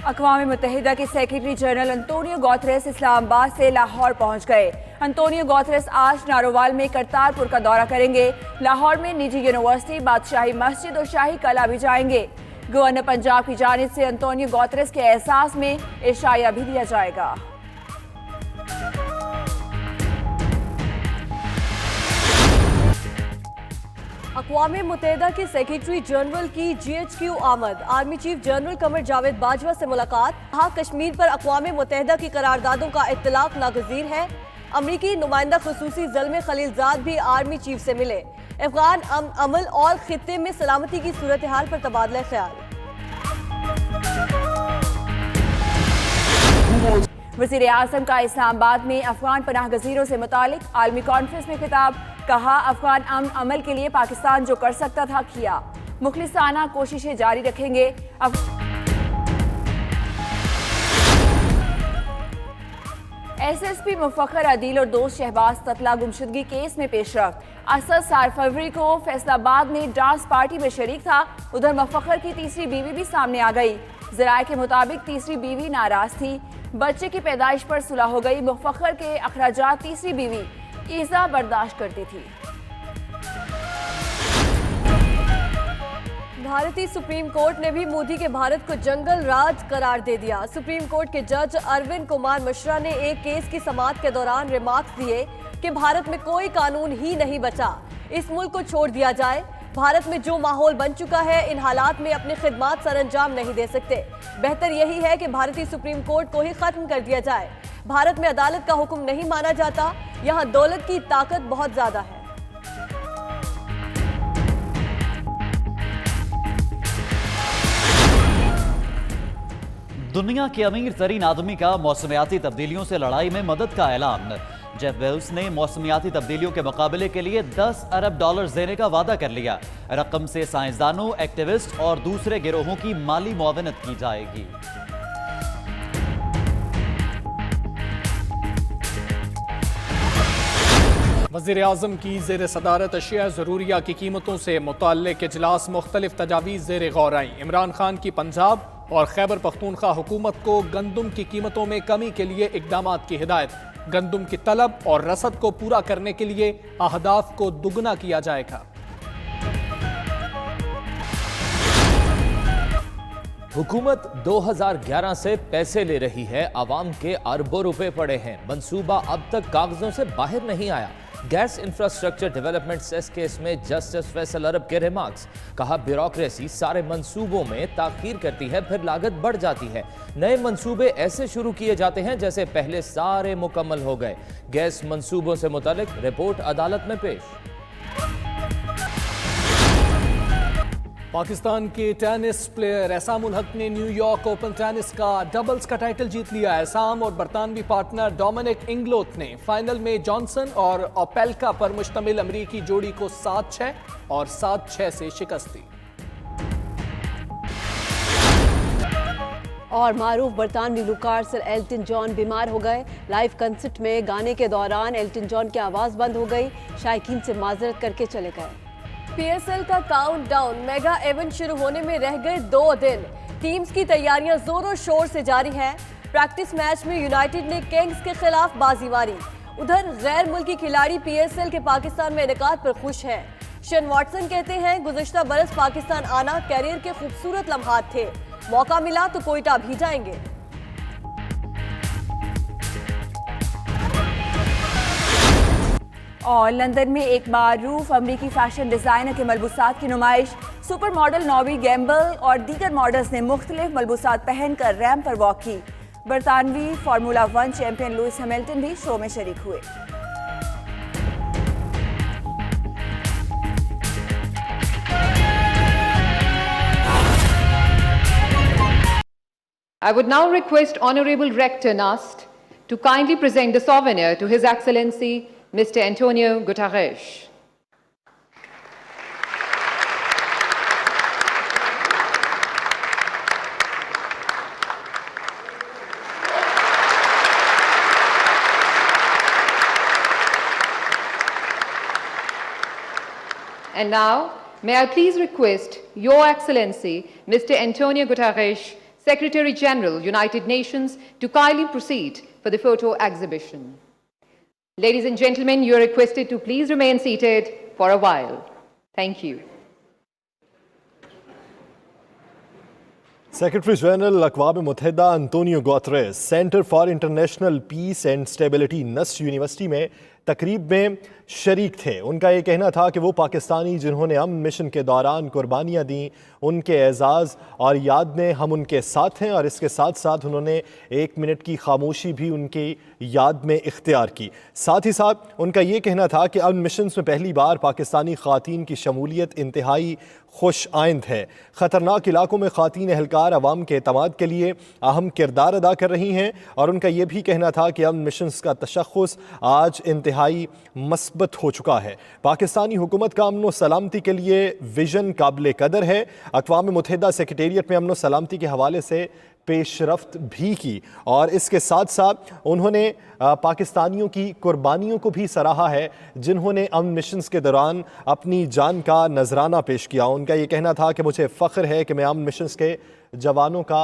अक़वाम मुत्तहिदा के secretary general Antonio Guterres Islamabad से लाहौर पहुंच गए। अंतोनियो गुतेरेस आज नारोवाल में करतारपुर का दौरा करेंगे। लाहौर में निजी यूनिवर्सिटी, बादशाही मस्जिद और शाही कला भी जाएंगे। गवर्नर पंजाब की जानिब से अंतोनियो गुतेरेस के एहसास में इशाया भी दिया जाएगा। अक़वाम मुत्तहिदा के सेक्रेटरी जनरल की GHQ आमद। Army chief general Qamar Javed Bajwa से मुलाकात। कहा, कश्मीर पर अक़वाम मुत्तहिदा की करारदादों का इत्तलाक़ नागज़ीर है। अमरीकी नुमाइंदा खुसूसी ज़ल्मे खलीलजाद भी आर्मी चीफ से मिले। अफ़गान अमल और खित्ते में सलामती की सूरत हाल पर तबादला ख्याल। वज़ीर आज़म का इस्लामाबाद में अफ़गान पनाह गज़ीरों से मुतालिक आलमी कॉन्फ्रेंस में खिताब। कहा, अफ़गान अमन अमल के लिए पाकिस्तान जो कर सकता था किया। मुखलिसाना कोशिशें जारी रखेंगे। SSP मुफख्खर अदील और दोस्त शहबाज ततला गुमशुदगी केस में पेशरफ। असद 4 फरवरी को फैसलाबाद में डांस पार्टी में शरीक था। उधर मुफख्खर की तीसरी बीवी भी सामने आ गई। ज़राए के मुताबिक तीसरी बीवी नाराज थी। बच्चे की पैदाइश पर सुलह हो गई। मुफख्खर के अखराजात तीसरी बीवी ईज़ा बर्दाश्त करती थी। भारतीय सुप्रीम कोर्ट ने भी मोदी के भारत को जंगल राज करार दे दिया। सुप्रीम कोर्ट के जज अरविंद कुमार मिश्रा ने एक केस की समाअत के दौरान रिमार्क्स दिए कि भारत में कोई कानून ही नहीं बचा, इस मुल्क को छोड़ दिया जाए। भारत में जो माहौल बन चुका है, इन हालात में अपनी खिदमात सरअंजाम नहीं दे सकते। बेहतर यही है कि भारतीय सुप्रीम कोर्ट को ही खत्म कर दिया जाए। भारत में अदालत का हुक्म नहीं माना जाता, यहाँ दौलत की ताकत बहुत ज्यादा है। दुनिया के अमीर तरीन आदमी का मौसमियाती तब्दीलियों से लड़ाई में मदद का ऐलान। जेफ बेजोस ने मौसमियाती तब्दीलियों के मुकाबले के लिए $10 अरब देने का वादा कर लिया। रकम से साइंसदानों, एक्टिविस्ट और दूसरे गिरोहों की माली मुआवनत की जाएगी। वज़ीर आज़म की ज़ेर सदारत अशिया ज़रूरिया की कीमतों से मुताल्लिक़ इजलास मुख्तलिफ तजावीज़ ज़ेर गौर आई। इमरान खान की पंजाब और खैबर पख्तूनख्वा हुकूमत को गंदुम की कीमतों में कमी के लिए इक़दामात की हिदायत। गंदुम की तलब और रसद को पूरा करने के लिए अहदाफ को दुगना किया जाएगा। हुकूमत 2011 से पैसे ले रही है, आवाम के अरबों रुपए पड़े हैं, मंसूबा अब तक कागजों से बाहर नहीं आया। Gas infrastructure development cess case में जस्टिस फैसल अरब के रिमार्क्स। कहा, ब्यूरोक्रेसी सारे मंसूबों में ताखीर करती है, फिर लागत बढ़ जाती है। नए मंसूबे ऐसे शुरू किए जाते हैं जैसे पहले सारे मुकम्मल हो गए। गैस मंसूबों से मुतालिक रिपोर्ट अदालत में पेश। पाकिस्तान के टेनिस प्लेयर एहसान उल हक ने न्यूयॉर्क ओपन टेनिस का डबल्स का टाइटल जीत लिया। एहसान और बरतानवी पार्टनर डोमिनिक इंग्लोथ ने फाइनल में जॉनसन और ओपेल्का पर मुश्तमिल अमरीकी जोड़ी को 7-6 और 7-6 से शिकस्त दी। और मारूफ बरतानवी गुलकार सर एल्टन जॉन बीमार हो गए। लाइव कंसर्ट में गाने के दौरान एल्टन जॉन की आवाज़ बंद हो गई। शायकीन से माजरत करके चले गए। PSL का काउंटडाउन मेगा इवेंट शुरू होने में रह गए 2 दिन। टीम्स की तैयारियां जोरों शोर से जारी हैं। प्रैक्टिस मैच में यूनाइटेड ने किंग्स के खिलाफ बाजी मारी। उधर गैर मुल्की खिलाड़ी PSL के पाकिस्तान में इनेकाद पर खुश हैं। शेन वॉटसन कहते हैं, गुज़िश्ता बरस पाकिस्तान आना कैरियर के खूबसूरत लम्हात थे, मौका मिला तो कोयटा भी जाएंगे। और लंदन में एक मारूफ अमरीकी फैशन डिज़ाइनर के मलबूसात की नुमाइश। सुपर मॉडल नॉवी गैम्बल और दीगर मॉडल्स ने मुख्तलिफ मलबूसात पहनकर रैंप पर वॉक की। बरतानवी फार्मूला 1 चैंपियन लुइस हैमिल्टन भी शो में शरीक हुए। I would now request Honorable Rector Nast to kindly present the souvenir to His Excellency Mr. Antonio Guterres. And now, may I please request Your Excellency Mr. Antonio Guterres, Secretary General, United Nations, to kindly proceed for the photo exhibition. Ladies and gentlemen, you are requested to please remain seated for a while. Thank you. Secretary general अक़वाम मुत्तहिदा Antonio Guterres centre for international peace and stability NUST university में तकरीब में शरीक थे। उनका ये कहना था कि वो पाकिस्तानी जिन्होंने अमन मिशन के दौरान कुर्बानियाँ दी, उनके एजाज़ और याद में हम उनके साथ हैं और इसके साथ साथ उन्होंने 1 मिनट की खामोशी भी उनकी याद में इख्तियार की। साथ ही साथ उनका ये कहना था कि अमन मिशन में पहली बार पाकिस्तानी ख़वातीन की शमूलियत इंतहाई खुश आइंद है। ख़तरनाक इलाकों में ख़वातीन एहलकार अवाम के एतमाद के लिए अहम किरदार अदा कर रही हैं और उनका ये भी कहना था कि अमन मिशन का तशख़्ख़ुस आज इंतहाई मस्बत हो चुका है। पाकिस्तानी हुकूमत का अमन व सलामती के लिए विजन काबिल कदर है। अक़वाम मुत्तहिदा सेक्रेटेरिएट में अमन व सलामती के हवाले से पेशरफ्त भी की और इसके साथ साथ उन्होंने पाकिस्तानियों की कुर्बानियों को भी सराहा है जिन्होंने अमन मिशंस के दौरान अपनी जान का नजराना पेश किया। उनका ये कहना था कि मुझे फ़ख्र है कि मैं अमन मिशंस के जवानों का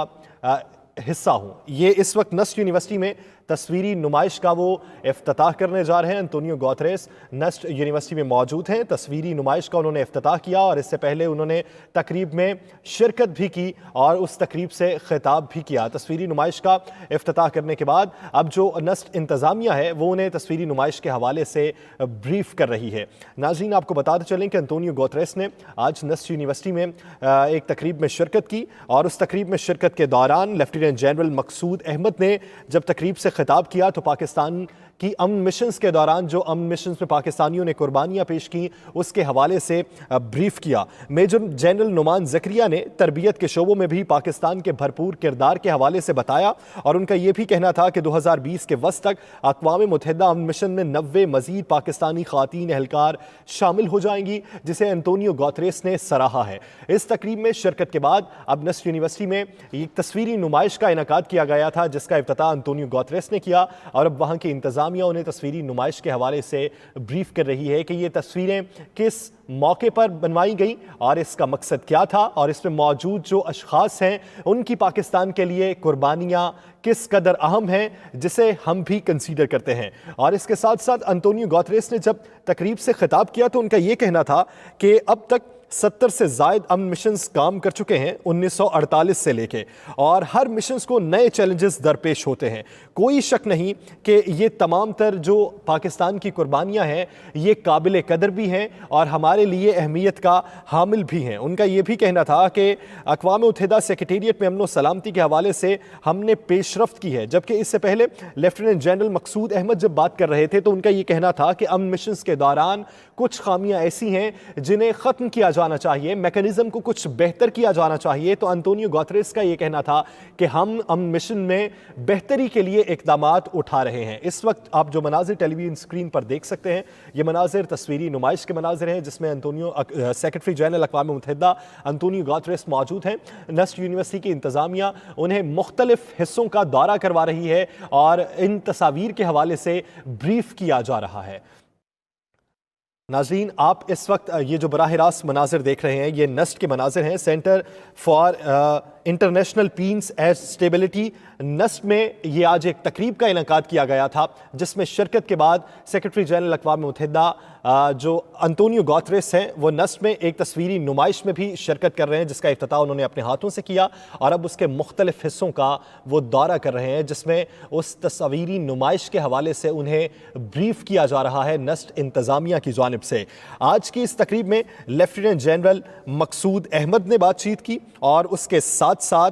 हिस्सा हूँ। ये इस वक्त नस्ट यूनिवर्सिटी में तस्वीरी नुमाइश का वो इफ्तिताह करने जा रहे हैं। अंतोनियो गुतेरेस नस्ट यूनिवर्सिटी में मौजूद हैं। तस्वीरी नुमाइश का उन्होंने इफ्तिताह किया और इससे पहले उन्होंने तकरीब में शिरकत भी की और उस तकरीब से खिताब भी किया। तस्वीरी नुमाइश का इफ्तिताह करने के बाद अब जो नस्ट इंतज़ामिया है वो उन्हें तस्वीरी नुमाइश के हवाले से ब्रीफ कर रही है। नाज़रीन, आपको बताते चलें कि अंतोनियो गुतेरेस ने आज नस्ट यूनिवर्सिटी में एक तकरीब में शिरकत की और उस तकरीब में शिरकत के दौरान लेफ्टिनेंट जनरल मकसूद अहमद ने जब तकरीब से खिताब किया तो पाकिस्तान की अमन मिशंस के दौरान जो अमन मिशंस में पाकिस्तानियों ने कुर्बानियां पेश की उसके हवाले से ब्रीफ किया। मेजर जनरल नुमान ज़करिया ने तरबियत के शोबों में भी पाकिस्तान के भरपूर किरदार के हवाले से बताया और उनका यह भी कहना था कि 2020 के वस्त तक अक़वाम मुत्तहिदा अमन मिशन में 90 मजीद पाकिस्तानी ख़वातीन एहलकार शामिल हो जाएंगी, जिसे अंतोनियो गुतेरेस ने सराहा है। इस तकरीब में शिरकत के बाद अब नस्ट यूनिवर्सिटी में एक तस्वीरी नुमाइश का इनेकाद किया गया था जिसका इफ्तिताह अंतोनियो गुतेरेस ने किया और अब वहाँ की इंतज़ामिया उन्हें तस्वीरी नुमाइश के हवाले से ब्रीफ कर रही है कि ये तस्वीरें किस मौके पर बनवाई गई और इसका मकसद क्या था और इसमें मौजूद जो अशखास हैं उनकी पाकिस्तान के लिए कुर्बानियाँ किस कदर अहम हैं जिसे हम भी कंसीडर करते हैं। और इसके साथ साथ अंतोनियो गुतेरेस ने जब तकरीब से खिताब किया तो उनका ये कहना था कि अब तक 70 से ज़ायद अमन मिशंस काम कर चुके हैं 1948 से लेके और हर मिशंस को नए चैलेंजेस दरपेश होते हैं। कोई शक नहीं कि ये तमाम तर जो पाकिस्तान की कुर्बानियाँ हैं ये काबिल कदर भी हैं और हमारे लिए अहमियत का हामिल भी हैं। उनका ये भी कहना था कि अक़वाम मुत्तहिदा सेक्रेटेरिएट में अमन व सलामती के हवाले से हमने पेशरफ्त की है, जबकि इससे पहले लेफ्टिनेंट जनरल मकसूद अहमद जब बात कर रहे थे तो उनका ये कहना था कि अमन मिशंस के दौरान कुछ खामियाँ ऐसी हैं जिन्हें ख़त्म किया जाना चाहिए, मैकेनिज्म को कुछ बेहतर किया जाना चाहिए। तो अंतोनियो गुतेरेस का ये कहना था कि हम अमन मिशन में बेहतरी के लिए इक़दामात उठा रहे हैं। इस वक्त आप जो मनाजिर टेलीविजन स्क्रीन पर देख सकते हैं ये मनाजिर तस्वीरी नुमाइश के मनाजिर हैं जिसमें अंतोनियो सेक्रेटरी जनरल अक़वाम मुत्तहिदा अंतोनियो गुतेरेस मौजूद हैं। नस्ट यूनिवर्सिटी की इंतज़ामिया उन्हें मुख्तलिफ हिस्सों का दौरा करवा रही है और इन तस्वीर के हवाले से ब्रीफ किया जा रहा है। नाज़रीन, आप इस वक्त ये जो बराह रास्त मनाजिर देख रहे हैं ये नस्ट के मनाजिर हैं। Centre for international peace and stability NUST में ये आज एक तकरीब का इनेकाद किया गया था जिसमें शिरकत के बाद सेक्रेटरी जनरल अक़वाम मुत्तहिदा जो अंतोनियो गुतेरेस हैं वो नस्ट में एक तस्वीरी नुमाइश में भी शिरकत कर रहे हैं जिसका इफ्तिताह उन्होंने अपने हाथों से किया और अब उसके मुख्तलिफ हिस्सों का वो दौरा कर रहे हैं जिसमें उस तस्वीरी नुमाइश के हवाले से उन्हें ब्रीफ किया जा रहा है नस्ट इंतज़ामिया की जानिब से। आज की इस तकरीब में लेफ्टिनेंट जनरल मकसूद अहमद ने बातचीत की और उसके साथ साथ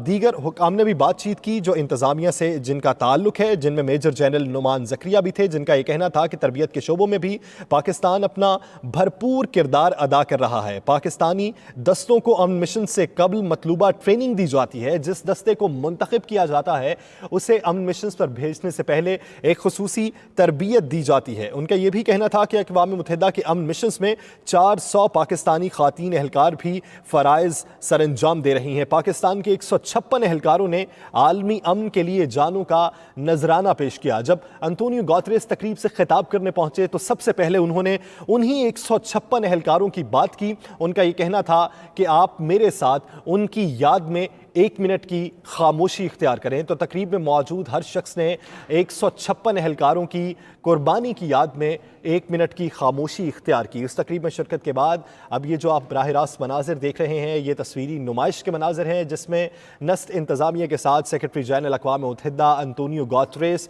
दीगर हुकाम ने भी बातचीत की जो इंतज़ामिया से जिनका ताल्लुक है, जिनमें मेजर जनरल नुमान ज़करिया भी थे जिनका ये कहना था कि तरबियत के शोबों में भी पाकिस्तान अपना भरपूर किरदार अदा कर रहा है। पाकिस्तानी दस्तों को अमन मिशन से कबल मतलूबा ट्रेनिंग दी जाती है। जिस दस्ते को मुंतखब किया जाता है उसे अमन मिशन पर भेजने से पहले एक खुसूसी तरबियत दी जाती है। उनका यह भी कहना था कि अक़वाम मुत्तहिदा के अमन मिशन में 400 पाकिस्तानी ख़वातीन एहलकार भी फ़राइज़ सर अंजाम दे रही हैं। पाकिस्तान के 156 एहलकारों ने आलमी अमन के लिए जानों का नजराना पेश किया। जब अंतोनियो गुतेरेस तकरीब से खिताब करने पहुंचे तो सबसे पहले उन्होंने उन्हीं 156 एहलकारों की बात की। उनका यह कहना था कि आप मेरे साथ उनकी याद में 1 मिनट की खामोशी इख्तियार करें। तो तकरीब में मौजूद हर शख्स ने 156 एहलकारों की कुर्बानी की याद में 1 मिनट की खामोशी इख्तियार की। इस तकरीब में शिरकत के बाद अब ये जो आप बराह रास्त मनाजिर देख रहे हैं, ये तस्वीरी नुमाइश के मनाजिर हैं जिसमें नस्ट इंतज़ामिया के साथ सेक्रेटरी जनरल अक़वाम मुत्तहिदा अंतोनियो गुतेरेस,